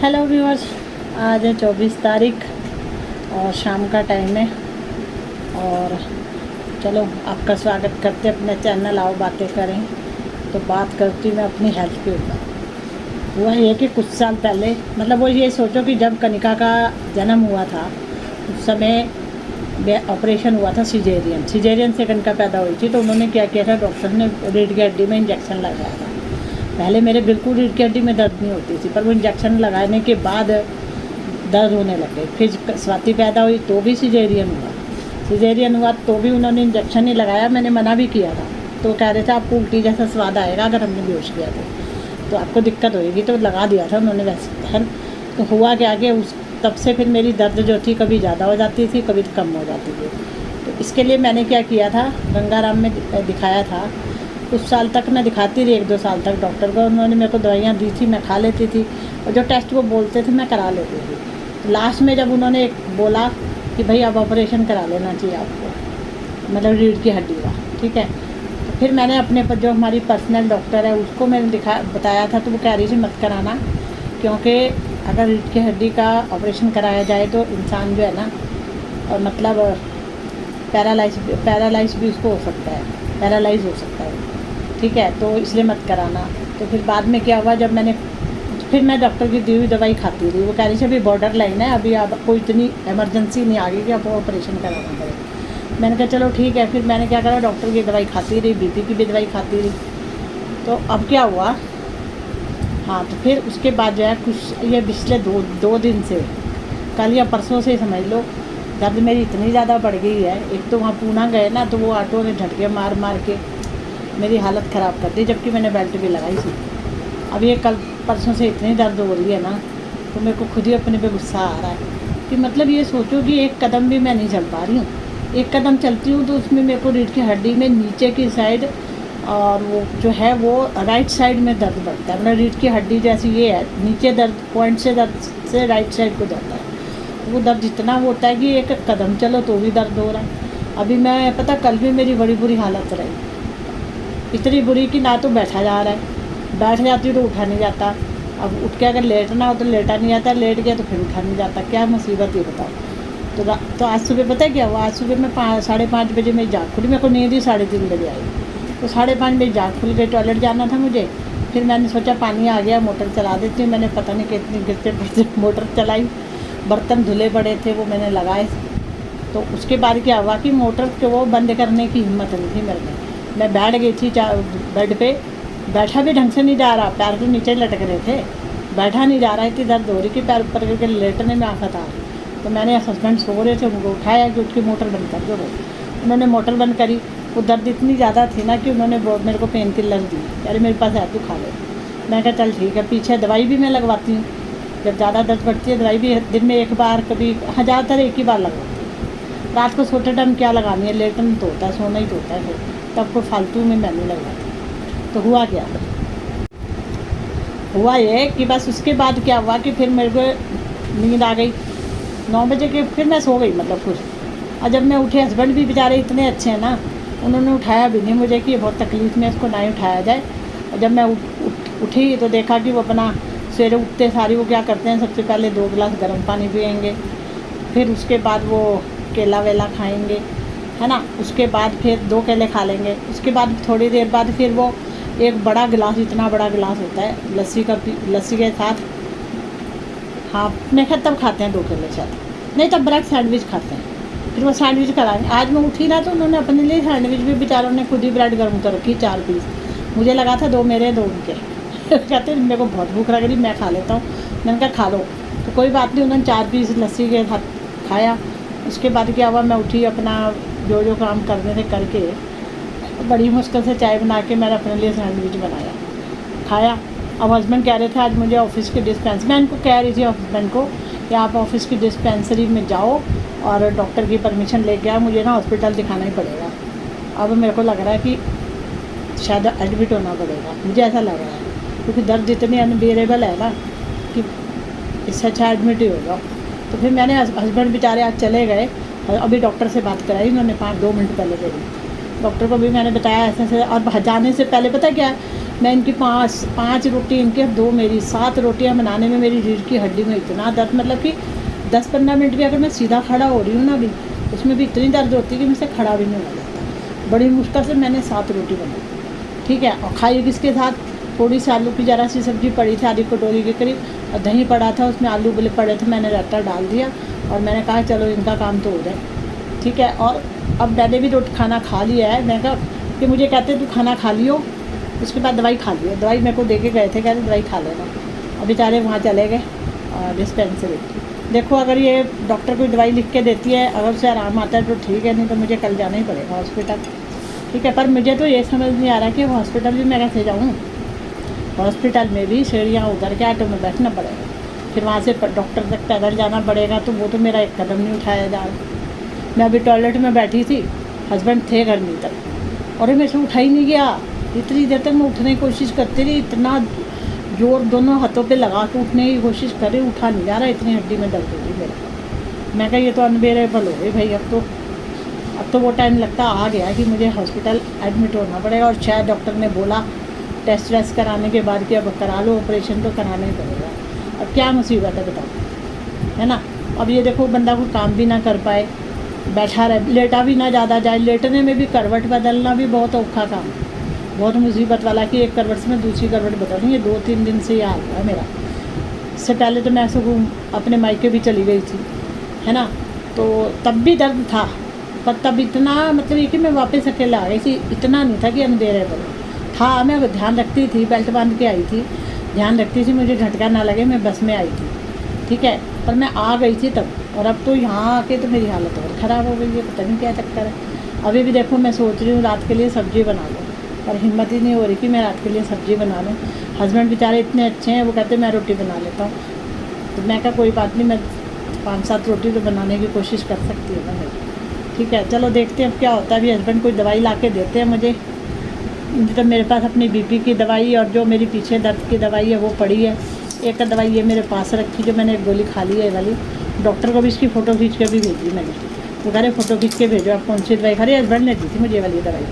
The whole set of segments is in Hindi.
हेलो व्यूअर्स, आज है 24 तारीख और शाम का टाइम है। और चलो आपका स्वागत करते अपने चैनल आओ बातें करें। तो बात करती मैं अपनी हेल्थ के ऊपर। हुआ ये कि कुछ साल पहले, मतलब वो ये सोचो कि जब कनिका का जन्म हुआ था उस समय ऑपरेशन हुआ था सिजेरियन से कनिका पैदा हुई थी। तो उन्होंने क्या किया था, डॉक्टर ने रीढ़ की हड्डी में इंजेक्शन लगाया था। पहले मेरे बिल्कुल रीढ़ की हड्डी में दर्द नहीं होती थी, पर वो इंजेक्शन लगाने के बाद दर्द होने लगे। फिर स्वाति पैदा हुई तो भी सिजेरियन हुआ तो भी उन्होंने इंजेक्शन नहीं लगाया। मैंने मना भी किया था, तो कह रहे थे आपको उल्टी जैसा स्वाद आएगा अगर हमने बेहोश किया तो आपको दिक्कत होएगी, तो लगा दिया था उन्होंने वैसे है। तो हुआ क्या कि उस तब से फिर मेरी दर्द जो थी कभी ज़्यादा हो जाती थी, कभी कम हो जाती थी। तो इसके लिए मैंने क्या किया था, गंगाराम में दिखाया था। कुछ साल तक मैं दिखाती रही, 1-2 साल तक डॉक्टर को। उन्होंने मेरे को दवाइयाँ दी थी, मैं खा लेती थी, और जो टेस्ट वो बोलते थे मैं करा लेती थी। तो लास्ट में जब उन्होंने एक बोला कि भाई अब ऑपरेशन करा लेना चाहिए आपको, मतलब रीढ़ की हड्डी का, ठीक है। तो फिर मैंने अपने पर जो हमारी पर्सनल डॉक्टर है उसको मैंने बताया था। तो वो कह रही थी मत कराना, क्योंकि अगर रीढ़ की हड्डी का ऑपरेशन कराया जाए तो इंसान जो है ना, मतलब पैरालाइज भी उसको हो सकता है, पैरालाइज हो सकता है, ठीक है। तो इसलिए मत कराना। तो फिर बाद में क्या हुआ, जब फिर मैं डॉक्टर की दी हुई दवाई खाती रही। वो कह रही थी अभी बॉर्डर लाइन है, अभी आपको इतनी इमरजेंसी नहीं आ गई कि आपको ऑपरेशन कराना पड़े। मैंने कहा चलो ठीक है। फिर मैंने क्या करा, डॉक्टर की दवाई खाती रही, बीपी की भी दवाई खाती रही। तो अब क्या हुआ, हाँ, तो फिर उसके बाद जो है कुछ ये पिछले दो दिन से, कल या परसों से समझ लो, दर्द मेरी इतनी ज़्यादा बढ़ गई है। एक तो वहाँ पूना गए ना, तो वो ऑटो ने झटके मार मार के मेरी हालत ख़राब कर दी, जबकि मैंने बेल्ट भी लगाई थी। अब ये कल परसों से इतनी दर्द हो रही है ना, तो मेरे को खुद ही अपने पे गुस्सा आ रहा है कि मतलब ये सोचो कि एक कदम भी मैं नहीं चल पा रही हूँ। एक कदम चलती हूँ तो उसमें मेरे को रीढ़ की हड्डी में नीचे की साइड, और वो जो है वो राइट साइड में दर्द बढ़ता है। मतलब रीढ़ की हड्डी जैसी ये है, नीचे दर्द पॉइंट से दर्द से राइट साइड को जाता है। वो दर्द इतना होता है कि एक कदम चलो तो भी दर्द हो रहा है। अभी मैं पता, कल भी मेरी बड़ी बुरी हालत रही, इतनी बुरी कि ना तो बैठा जा रहा है, बैठ जाती तो उठा नहीं जाता। अब उठ के अगर लेटना हो तो लेटा नहीं जाता, लेट गया तो फिर उठा नहीं जाता। क्या मुसीबत ये बताओ। तो आज सुबह पता है क्या हुआ, आज सुबह मैं 5:30 बजे मेरी जाग खुली। मेरे को नींद ही 3:30 बजे आई। तो 5:30 मेरी जाग खुल गई, टॉयलेट जाना था मुझे। फिर मैंने सोचा पानी आ गया, मोटर चला देती हूँ। मैंने पता नहीं कितनी गिरते पड़ते मोटर चलाई, बर्तन धुले पड़े थे वो मैंने लगाए। तो उसके बाद क्या हुआ कि मोटर को वो बंद करने की हिम्मत नहीं थी मेरे में। मैं बैठ गई थी बेड पे, बैठा भी ढंग से नहीं जा रहा, पैर तो नीचे लटक रहे थे, बैठा नहीं जा रहा। इतनी दर्द हो रही कि पैर ऊपर करके लेटने में आफत आ रही। तो मैंने हस्बैंड सो रहे थे, उनको उठाया कि उसकी मोटर बंद कर दो। उन्होंने मोटर बंद करी। वो दर्द इतनी ज़्यादा थी ना कि उन्होंने मेरे को पेन किलर दी, अरे मेरे पास है तू खा ले। मैं कहा चल ठीक है। पीछे दवाई भी मैं लगवाती हूँ, जब ज़्यादा दर्द बढ़ती है दवाई भी दिन में एक बार, कभी ज़्यादातर एक ही बार लगवाती हूँ। रात को सोते टाइम क्या लगानी है, लेटन तो होता है, सोना ही तो होता है, फिर तब को फालतू में मैंने लगवाती। तो हुआ क्या, हुआ ये कि बस उसके बाद क्या हुआ कि फिर मेरे को नींद आ गई 9 बजे के। फिर मैं सो गई, मतलब कुछ। और जब मैं उठी, हस्बैंड भी बेचारे इतने अच्छे हैं ना, उन्होंने उठाया भी नहीं मुझे कि बहुत तकलीफ़ में इसको ना ही उठाया जाए। और जब मैं उठी तो देखा कि वो अपना सवेरे उठते सारी वो क्या करते हैं, सबसे पहले 2 गिलास गर्म पानी पिएंगे, फिर उसके बाद वो केला वेला खाएंगे, है ना। उसके बाद फिर 2 केले खा लेंगे। उसके बाद थोड़ी देर बाद फिर वो एक बड़ा गिलास, इतना बड़ा गिलास होता है लस्सी के साथ, हाँ मैं ख्याल तब खाते हैं 2 केले शायद, नहीं तब ब्रेड सैंडविच खाते हैं। फिर वो सैंडविच कराएंगे। आज मैं उठी ना तो उन्होंने अपने लिए सैंडविच भी, बेचारों ने खुद ही ब्रेड गर्म कर रखी 4 पीस। मुझे लगा था 2 मेरे 2 उनके। कहते मेरे को बहुत भूख लग रही, मैं खा लेता हूँ। मैंने कहा खा लो, तो कोई बात नहीं। उन्होंने 4 पीस लस्सी के साथ खाया। उसके बाद क्या हुआ, मैं उठी, अपना जो काम करने थे करके, बड़ी मुश्किल से चाय बना के मैंने अपने लिए सैंडविच बनाया, खाया। अब हस्बैंड कह रहे थे आज मुझे ऑफिस की डिस्पेंसरी, मैं इनको कह रही थी हस्बैंड को कि आप ऑफिस की डिस्पेंसरी में जाओ और डॉक्टर की परमिशन लेके आओ, मुझे ना हॉस्पिटल दिखाना ही पड़ेगा। अब मेरे को लग रहा है कि शायद एडमिट होना पड़ेगा, मुझे ऐसा लग रहा है, क्योंकि दर्द इतनी अनबेरेबल है ना कि इससे अच्छा एडमिट ही हो जाओ। तो फिर मैंने, हस्बैंड बेचारे आज चले गए, अभी डॉक्टर से बात कराई उन्होंने 2 मिनट पहले मेरी। डॉक्टर को भी मैंने बताया ऐसे ऐसे। और जाने से पहले पता क्या, मैं इनकी पाँच रोटी इनके, 2 मेरी, 7 रोटियां बनाने में मेरी रीढ़ की हड्डी में इतना दर्द, मतलब कि 10-15 मिनट भी अगर मैं सीधा खड़ा हो रही हूँ ना अभी, उसमें भी इतनी दर्द होती है कि मुझसे खड़ा भी नहीं हो जाता। बड़ी मुश्किल से मैंने 7 रोटी बनाई, ठीक है। और खाई किसके साथ, थोड़ी सी आलू की ज़रा सी सब्ज़ी पड़ी थी, आधी कटोरी के करीब, और दही पड़ा था, उसमें आलू उबले पड़े थे, मैंने रायता डाल दिया और मैंने कहा चलो इनका काम तो हो जाए, ठीक है। और अब मैंने भी रोटी खाना खा लिया है। मैं कहा कि मुझे कहते तू खाना खा लियो, उसके बाद दवाई खा लियो। दवाई मेरे को दे के गए थे, कहते दवाई खा लेना, और बेचारे वहाँ चले गए डिस्पेंसरी। देखो अगर ये डॉक्टर कोई दवाई लिख के देती है, अगर उसे आराम आता है तो ठीक है, नहीं तो मुझे कल जाना ही पड़ेगा हॉस्पिटल, ठीक है। पर मुझे तो ये समझ नहीं आ रहा कि हॉस्पिटल भी मैं कैसे जाऊँ। हॉस्पिटल में भी सीढ़ियाँ उतर के ऑटो में बैठना पड़ेगा, फिर वहाँ से डॉक्टर तक पैदल जाना पड़ेगा, तो वो तो मेरा एक कदम नहीं उठाया जा रहा। मैं अभी टॉयलेट में बैठी थी, हस्बैंड थे घर में तक, और मेरे से उठा ही नहीं गया। इतनी देर तक मैं उठने की कोशिश करती रही, इतना जोर दोनों हाथों पे लगा के उठने की कोशिश करे, उठा नहीं जा रहा, इतनी हड्डी में दर्द हो रही मेरा। मैं कहा ये तो अनबेरेबल हो गई भाई, अब तो वो टाइम लगता आ गया कि मुझे हॉस्पिटल एडमिट होना पड़ेगा। और शायद डॉक्टर ने बोला टेस्ट वेस्ट कराने के बाद कि अब करा लो, ऑपरेशन तो कराना ही पड़ेगा। अब क्या मुसीबत है बताओ, है ना। अब ये देखो बंदा कोई काम भी ना कर पाए, बैठा रहे, लेटा भी ना ज़्यादा जाए, लेटने में भी करवट बदलना भी बहुत औखा काम है, बहुत मुसीबत वाला कि एक करवट से मैं दूसरी करवट बदल रही है। 2-3 दिन से ये हाल है मेरा। इससे पहले तो मैं सुबह अपने मायके भी चली गई थी, है ना, तो तब भी दर्द था, पर तब इतना मतलब ये कि मैं वापस अकेला आ गई थी, इतना नहीं था कि अंधेरे पर था। मैं ध्यान रखती थी, बेल्ट बांध के आई थी, ध्यान रखती थी मुझे झटका ना लगे, मैं बस में आई थी, ठीक है। पर मैं आ गई थी तब, और अब तो यहाँ आके तो मेरी हालत और ख़राब हो गई है, पता नहीं क्या चक्कर है। अभी भी देखो मैं सोच रही हूँ रात के लिए सब्ज़ी बना लूँ, पर हिम्मत ही नहीं हो रही कि मैं रात के लिए सब्ज़ी बना लूँ। हस्बैंड बेचारे इतने अच्छे हैं, वो कहते मैं रोटी बना लेता हूँ, तो मैं कहा कोई बात नहीं, मैं 5-7 रोटी तो बनाने की कोशिश कर सकती हूँ ना मेरी, ठीक है। चलो देखते हैं अब क्या होता है। अभी हस्बैंड कोई दवाई ला के देते हैं मुझे, तो मेरे पास अपनी बीपी की दवाई और जो मेरी पीछे दर्द की दवाई है वो पड़ी है। एक दवाई ये मेरे पास रखी, जो मैंने एक गोली खा ली है वाली, डॉक्टर को भी इसकी फ़ोटो खींच के भी भेजी मैंने, वो कह रहे फ़ोटो खींच के भेजो आप कौन सी दवाई खा रही है। हस्बैंड ने दी थी मुझे वाली दवाई,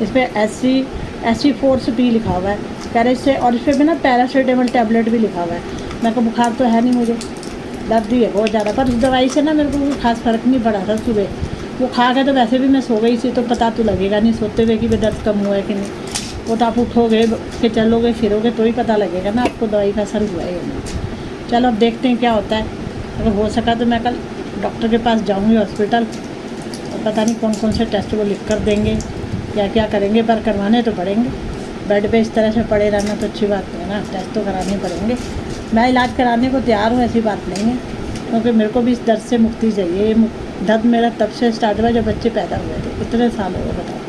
इस पर SC4 लिखा हुआ है, कह रहे इससे, और इस पर भी ना पैरासीटामोल टैबलेट भी लिखा हुआ है। मेरे को बुखार तो है नहीं, मुझे दर्द ही है बहुत ज़्यादा, पर उस दवाई से ना मेरे को कोई खास फ़र्क नहीं पड़ा था। सुबह वो खा के तो वैसे भी मैं सो गई थी, तो पता तो लगेगा नहीं सोते हुए कि वे दर्द कम हुआ है कि नहीं। वो तो आप उठोगे कि चलोगे फिरोगे तो ही पता लगेगा ना आपको दवाई का असर हुआ है या नहीं। चलो अब देखते हैं क्या होता है। अगर हो सका तो मैं कल डॉक्टर के पास जाऊंगी हॉस्पिटल, और पता नहीं कौन कौन से टेस्ट वो लिख कर देंगे, क्या क्या करेंगे, पर करवाने तो पड़ेंगे। बेड पे इस तरह से पड़े रहना तो अच्छी बात नहीं है ना, टेस्ट तो कराने पड़ेंगे। मैं इलाज कराने को तैयार हूँ, ऐसी बात नहीं है, क्योंकि मेरे को भी इस दर्द से मुक्ति चाहिए। ये दर्द मेरा तब से स्टार्ट हुआ जब बच्चे पैदा हुए थे, इतने साल हो गए बताओ।